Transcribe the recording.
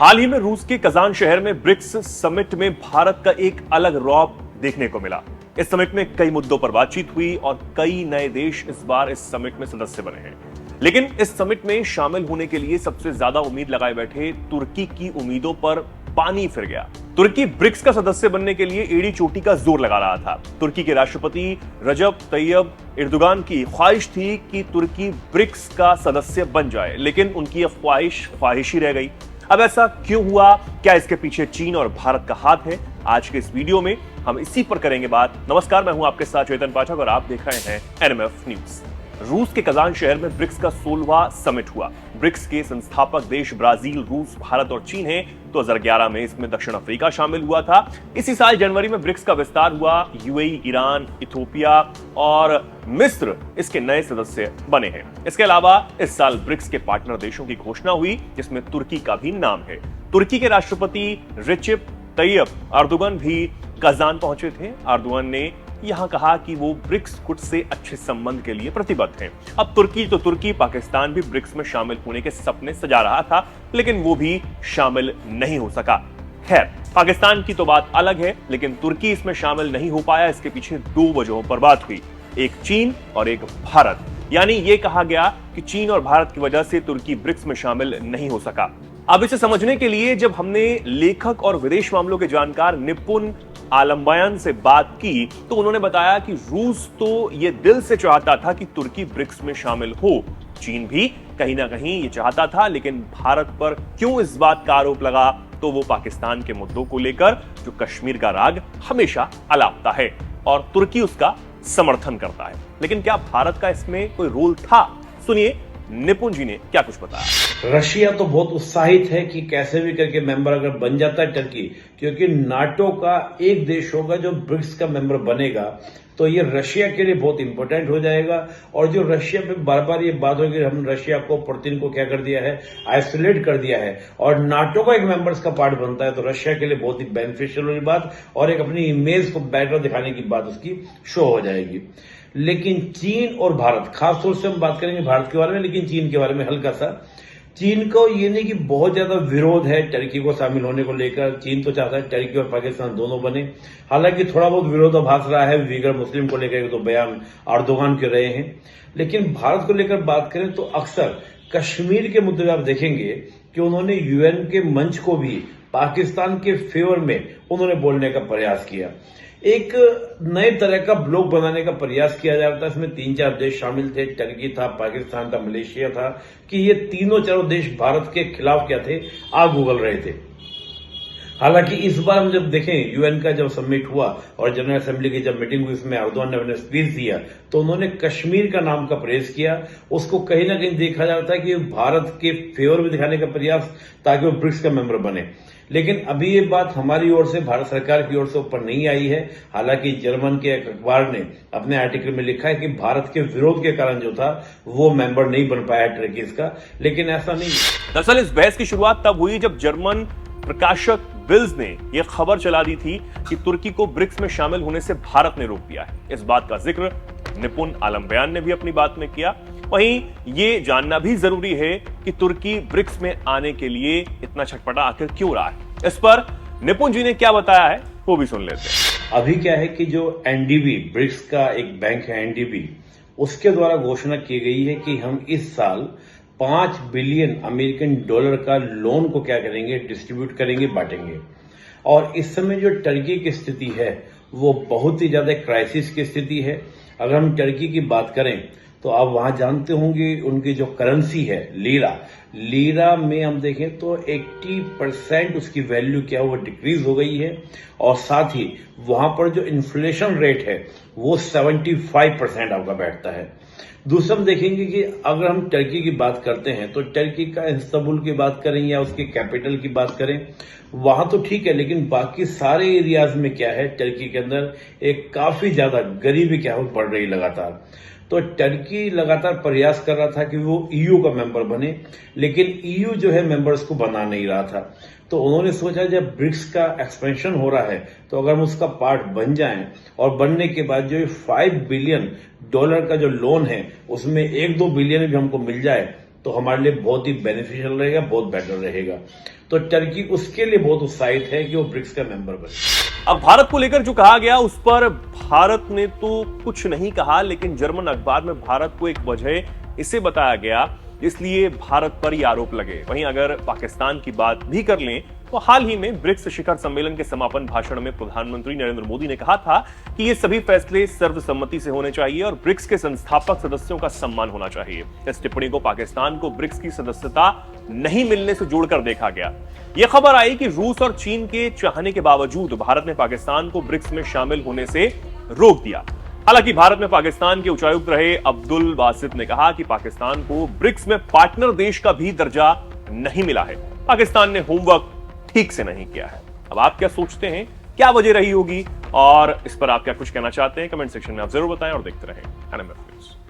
हाल ही में रूस के कजान शहर में ब्रिक्स समिट में भारत का एक अलग रौब देखने को मिला। इस समिट में कई मुद्दों पर बातचीत हुई और कई नए देश इस बार इस समिट में सदस्य बने हैं। लेकिन इस समिट में शामिल होने के लिए सबसे ज्यादा उम्मीद लगाए बैठे तुर्की की उम्मीदों पर पानी फिर गया। तुर्की ब्रिक्स का सदस्य बनने के लिए एड़ी चोटी का जोर लगा रहा था। तुर्की के राष्ट्रपति रजब तैयब एर्दोगान की ख्वाहिश थी कि तुर्की ब्रिक्स का सदस्य बन जाए, लेकिन उनकी ख्वाहिश ही रह गई। अब ऐसा क्यों हुआ? क्या इसके पीछे चीन और भारत का हाथ है? आज के इस वीडियो में हम इसी पर करेंगे बात। नमस्कार, मैं हूं आपके साथ चेतन पाठक और आप देख रहे हैं एनएमएफ न्यूज। रूस के कजान शहर में ब्रिक्स का 16वां समिट हुआ। ब्रिक्स के संस्थापक देश ब्राजील, रूस, भारत और चीन हैं। 2011 में इसमें दक्षिण अफ्रीका शामिल हुआ था। इसी साल जनवरी में ब्रिक्स का विस्तार हुआ। यूएई, ईरान, इथियोपिया और मिस्र इसके नए सदस्य बने हैं। इसके अलावा इस साल ब्रिक्स के पार्टनर देशों की घोषणा हुई, जिसमें तुर्की का भी नाम है। तुर्की के राष्ट्रपति रिसेप तैयब एर्दोगान भी कजान पहुंचे थे। एर्दोगान ने यहां कहा कि वो ब्रिक्स गुट से अच्छे संबंध के लिए प्रतिबद्ध हैं। अब तुर्की, पाकिस्तान भी ब्रिक्स में शामिल होने के सपने सजा रहा था, लेकिन वो भी शामिल नहीं हो सका। खैर, पाकिस्तान की तो बात अलग है, लेकिन तुर्की इसमें शामिल नहीं हो पाया। इसके पीछे दो वजहों पर बात हुई, एक चीन और एक भारत। यानी ये कहा गया कि चीन और भारत की वजह से तुर्की ब्रिक्स में शामिल नहीं हो सका। अब इसे समझने के लिए जब हमने लेखक और विदेश मामलों के जानकार निपुण आलम्बयान से बात की, तो उन्होंने बताया कि रूस तो ये दिल से चाहता था कि तुर्की ब्रिक्स में शामिल हो। चीन भी कहीं ना कहीं ये चाहता था, लेकिन भारत पर क्यों इस बात का आरोप लगा? तो वो पाकिस्तान के मुद्दों को लेकर, जो कश्मीर का राग हमेशा अलापता है और तुर्की उसका समर्थन करता है। लेकिन क्या भारत का इसमें कोई रोल था? सुनिए निपुण जी ने क्या कुछ बताया। रशिया तो बहुत उत्साहित है कि कैसे भी करके मेंबर अगर बन जाता है टर्की, क्योंकि नाटो का एक देश होगा जो ब्रिक्स का मेंबर बनेगा, तो ये रशिया के लिए बहुत इंपॉर्टेंट हो जाएगा। और जो रशिया पे बार बार ये बात होगी, हम रशिया को, पुतिन को क्या कर दिया है, आइसोलेट कर दिया है, और नाटो का एक मेंबर्स का पार्ट बनता है, तो रशिया के लिए बहुत ही बेनिफिशियल वाली बात और एक अपनी इमेज को बेटर दिखाने की बात उसकी शो हो जाएगी। लेकिन चीन और भारत, खासतौर से हम बात करेंगे भारत के बारे में, लेकिन चीन के बारे में हल्का सा। चीन को ये नहीं कि बहुत ज्यादा विरोध है टर्की को शामिल होने को लेकर। चीन तो चाहता है टर्की और पाकिस्तान दोनों बने। हालांकि थोड़ा बहुत विरोधाभास रहा है वीगर मुस्लिम को लेकर, तो बयान एर्दोगान के रहे हैं। लेकिन भारत को लेकर बात करें तो अक्सर कश्मीर के मुद्दे में आप देखेंगे कि उन्होंने यूएन के मंच को भी पाकिस्तान के फेवर में उन्होंने बोलने का प्रयास किया। एक नए तरह का ब्लॉक बनाने का प्रयास किया जा रहा था। इसमें 3-4 देश शामिल थे, टर्की था, पाकिस्तान था, मलेशिया था, कि ये चारों देश भारत के खिलाफ क्या थे, आग उगल रहे थे। हालांकि इस बार हम जब देखें, यूएन का जब समिट हुआ और जनरल असेंबली की जब मीटिंग हुई, इसमें एर्दोगान ने अपने स्पीच दिया, तो उन्होंने कश्मीर का नाम का प्रेस किया। उसको कहीं ना कहीं देखा जा रहा था कि भारत के फेवर में दिखाने का प्रयास, ताकि वो ब्रिक्स का मेंबर बने। लेकिन अभी ये बात हमारी ओर से, भारत सरकार की ओर से ऊपर नहीं आई है। हालांकि जर्मन के एक अखबार ने अपने आर्टिकल में लिखा है कि भारत के विरोध के कारण जो था वो मेंबर नहीं बन पाया टर्की इसका, लेकिन ऐसा नहीं। दरअसल इस बहस की शुरुआत तब हुई जब जर्मन प्रकाशक बिल्ज ने यह खबर चला दी थी कि तुर्की को ब्रिक्स में शामिल होने से भारत ने रोक दिया है। इस बात का जिक्र निपुण आलम्बयान ने भी अपनी बात में किया। वहीं ये जानना भी जरूरी है कि तुर्की ब्रिक्स में आने के लिए इतना छटपटा आखिर क्यों रहा है। इस पर निपुण जी ने क्या बताया है वो भी सुन लेते हैं। अभी क्या है कि जो एनडीबी, ब्रिक्स का एक बैंक है एनडीबी, उसके द्वारा घोषणा की गई है कि हम इस साल $5 बिलियन अमेरिकन डॉलर का लोन को क्या करेंगे, डिस्ट्रीब्यूट करेंगे, बांटेंगे। और इस समय जो टर्की की स्थिति है वो बहुत ही ज्यादा क्राइसिस की स्थिति है। अगर हम टर्की की बात करें तो आप वहां जानते होंगे उनकी जो करेंसी है लीरा में हम देखें तो 80% उसकी वैल्यू क्या वो डिक्रीज हो गई है। और साथ ही वहां पर जो इन्फ्लेशन रेट है वो 75% आपका बैठता है। दूसरा हम देखेंगे कि अगर हम टर्की की बात करते हैं तो टर्की का इस्तांबुल की बात करें या उसके कैपिटल की बात करें, वहां तो ठीक है, लेकिन बाकी सारे एरियाज में क्या है, टर्की के अंदर एक काफी ज्यादा गरीबी क्या हो बढ़ रही लगातार। तो टर्की लगातार प्रयास कर रहा था कि वो ईयू का मेंबर बने, लेकिन ईयू जो है मेंबर्स को बना नहीं रहा था। तो उन्होंने सोचा जब ब्रिक्स का एक्सपेंशन हो रहा है तो अगर हम उसका पार्ट बन जाएं और बनने के बाद जो $5 बिलियन का जो लोन है उसमें $1-2 बिलियन भी हमको मिल जाए तो हमारे लिए बहुत ही बेनिफिशियल रहेगा, बहुत बेटर रहेगा। तो टर्की उसके लिए बहुत उत्साहित है कि वो ब्रिक्स का मेंबर बने। अब भारत को लेकर जो कहा गया उस पर भारत ने तो कुछ नहीं कहा, लेकिन जर्मन अखबार में भारत को एक वजह इसे बताया गया इसलिए भारत पर ये आरोप लगे। वहीं अगर पाकिस्तान की बात भी कर लें तो हाल ही में ब्रिक्स शिखर सम्मेलन के समापन भाषण में प्रधानमंत्री नरेंद्र मोदी ने कहा था कि ये सभी फैसले सर्वसम्मति से होने चाहिए और ब्रिक्स के संस्थापक सदस्यों का सम्मान होना चाहिए। इस टिप्पणी को पाकिस्तान को ब्रिक्स की सदस्यता नहीं मिलने से जोड़कर देखा गया। यह खबर आई कि रूस और चीन के चाहने के बावजूद भारत ने पाकिस्तान को ब्रिक्स में शामिल होने से रोक दिया। हालांकि भारत में पाकिस्तान के उच्चायुक्त रहे अब्दुल बासित ने कहा कि पाकिस्तान को ब्रिक्स में पार्टनर देश का भी दर्जा नहीं मिला है। पाकिस्तान ने होमवर्क ठीक से नहीं किया है। अब आप क्या सोचते हैं, क्या वजह रही होगी और इस पर आप क्या कुछ कहना चाहते हैं? कमेंट सेक्शन में आप जरूर बताएं और देखते रहें एनएमएफ न्यूज़।